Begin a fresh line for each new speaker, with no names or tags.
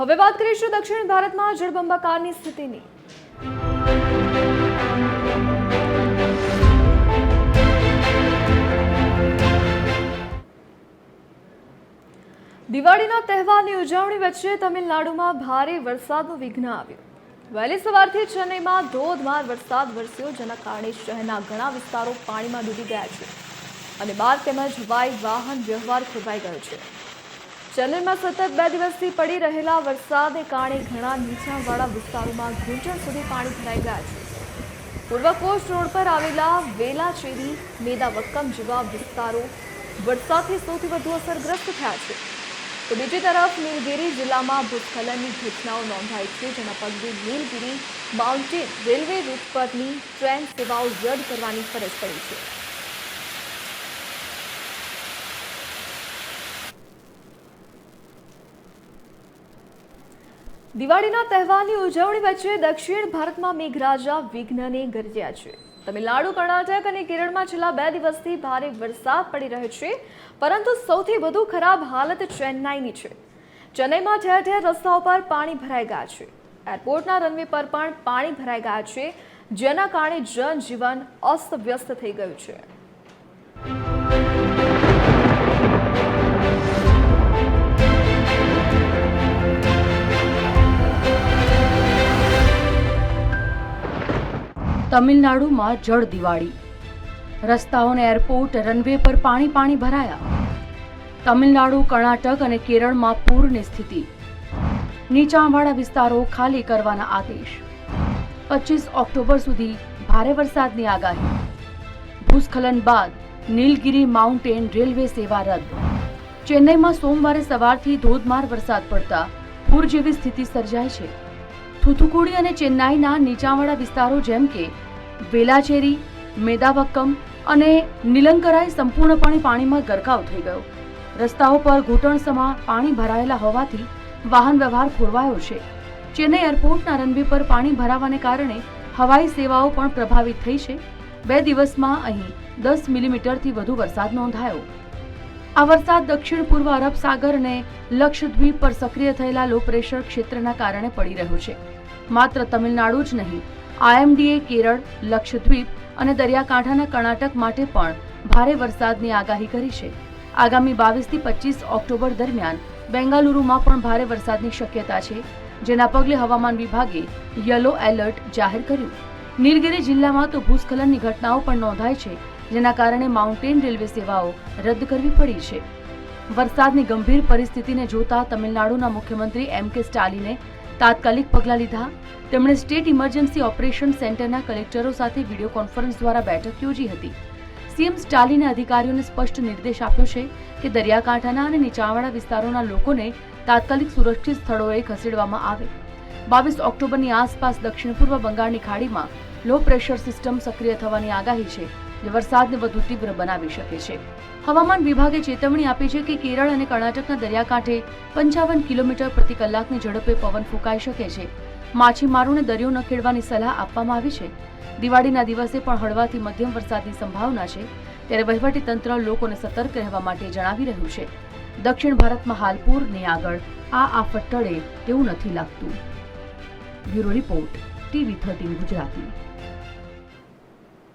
હવે વાત કરીશું દક્ષિણ ભારતમાં જળબંબાકારની સ્થિતિની। દિવાળીના તહેવારની ઉજવણી વચ્ચે તમિલનાડુમાં ભારે વરસાદનું વિઘ્ન આવ્યું। વહેલી સવારથી ચેન્નઈમાં ધોધમાર વરસાદ વરસ્યો, જેના કારણે શહેરના ઘણા વિસ્તારો પાણીમાં ડૂબી ગયા છે અને માર્ગ તેમજ હવાઈ વાહન વ્યવહાર ખોરવાઈ ગયો છે। ચેન્નઈમાં સતત 2 દિવસથી પડી રહેલા વરસાદને કારણે ઘણા નીચાણવાળા વિસ્તારોમાં ઘૂંટણ સુધી પાણી ભરાઈ ગયા છે। પૂર્વ કોસ્ટ રોડ પર આવેલા વેલાચેરી, મેદાવક્કમ જેવા વિસ્તારો વરસાદથી સૌથી વધુ અસરગ્રસ્ત થયા છે। તો બીજી તરફ નીલગિરી જિલ્લામાં ભૂસ્ખલનની ઘટનાઓ નોંધાઈ છે, જેના પગલે નીલગિરી માઉન્ટેન રેલવે રૂટ પરની ટ્રેન સેવાઓ રદ કરવાની ફરજ પડી છે। દિવાળીના તહેવારની ઉજવણી વચ્ચે દક્ષિણ ભારતમાં મેઘરાજા વિઘ્નને ગરજ્યા છે। તમિલનાડુ, કર્ણાટક અને કેરળમાં છેલ્લા 2 દિવસથી ભારે વરસાદ પડી રહ્યો છે, પરંતુ સૌથી વધુ ખરાબ હાલત ચેન્નાઈની છે। ચેન્નાઈમાં ઠેર ઠેર રસ્તાઓ પર પાણી ભરાઈ ગયા છે। એરપોર્ટના રનવે પર પણ પાણી ભરાઈ ગયા છે, જેના કારણે જનજીવન અસ્તવ્યસ્ત થઈ ગયું છે।
તમિલનાડુમાં જળ દિવાળી, રસ્તાઓ અને એરપોર્ટ રનવે પર પાણી ભરાયા। તમિલનાડુ, કર્ણાટક અને કેરળમાં પૂરની સ્થિતિ, નીચાણવાળા વિસ્તારો ખાલી કરવાના આદેશ। 25 ઓક્ટોબર સુધી ભારે વરસાદની આગાહી। ભૂસ્ખલન બાદ નીલગિરી માઉન્ટેન રેલવે સેવા રદ। ચેન્નઈમાં સોમવારે સવારથી ધોધમાર વરસાદ પડતા પૂર જેવી સ્થિતિ સર્જાઈ છે। થુથુકુડી અને ચેન્નાઈના નીચાણવાળા વિસ્તારો જેમ કે વેલાચેરી, મેદાવક્કમ અને નીલંકરાઈ સંપૂર્ણપણે પાણીમાં ગરકાવ થઈ ગયો। રસ્તાઓ પર ઘૂંટણસમા પાણી ભરાયેલા હોવાથી વાહન વ્યવહાર ખોરવાયો છે। ચેન્નઈ એરપોર્ટના રનવે પર પાણી ભરાવાને કારણે હવાઈ સેવાઓ પણ પ્રભાવિત થઈ છે। 2 દિવસમાં અહીં 10 મિલીમીટરથી વધુ વરસાદ નોંધાયો। આ વરસાદ દક્ષિણ પૂર્વ અરબ સાગર અને લક્ષદ્વીપ પર સક્રિય થયેલા લો પ્રેશર ક્ષેત્રના કારણે પડી રહ્યો છે। માત્ર તમિલનાડુ જ નહીં, IMDએ કેરળ, લક્ષદ્વીપ અને દરિયાકાંઠાના કર્ણાટક માટે પણ ભારે વરસાદની આગાહી કરી છે। આગામી 22 થી 25 ઓક્ટોબર દરમિયાન બેંગાલુરુમાં પણ ભારે વરસાદની શક્યતા છે, જેના પગલે હવામાન વિભાગે યલો એલર્ટ જાહેર કર્યું। નીલગિરી જિલ્લામાં તો ભૂસ્ખલનની ઘટનાઓ પણ નોંધાઈ છે, જેના કારણે માઉન્ટેન રેલવે સેવાઓ રદ કરવી પડી છે। વરસાદની ગંભીર પરિસ્થિતિને જોતા તમિલનાડુના મુખ્યમંત્રી M.K. સ્ટાલિને તાત્કાલિક પગલાં લીધા। તેમણે સ્ટેટ ઇમરજન્સી ઓપરેશન સેન્ટરના કલેક્ટરો સાથે વિડીયો કોન્ફરન્સ દ્વારા બેઠક યોજી હતી। સીએમ સ્ટાલિને અધિકારીઓને સ્પષ્ટ નિર્દેશ આપ્યો છે કે દરિયાકાંઠાના અને નીચાણવાળા વિસ્તારોના લોકોને તાત્કાલિક સુરક્ષિત સ્થળોએ ખસેડવામાં આવે। 22 ઓક્ટોબરની આસપાસ દક્ષિણ પૂર્વ બંગાળની ખાડીમાં લો પ્રેશર સિસ્ટમ સક્રિય થવાની આગાહી છે, જે વરસાદને વધુ તીવ્ર બનાવી શકે છે। હવામાન વિભાગે ચેતવણી આપી છે કે કેરળ અને કર્ણાટકના દરિયાકાંઠે 55 કિલોમીટર પ્રતિ કલાકની ઝડપે પવન ફૂંકાઈ શકે છે। માછીમારોને દરિયો ન ખેડવાની સલાહ આપવામાં આવી છે। દિવાળીના દિવસે પણ હળવાથી મધ્યમ વરસાદની સંભાવના છે, ત્યારે વહીવટી તંત્ર લોકોને સતર્ક રહેવા માટે જણાવી રહ્યું છે। દક્ષિણ ભારતમાં હાલ પૂરની આગળ આ આફત ટળે તેવું નથી લાગતું। Bureau report, TV13 Gujarati.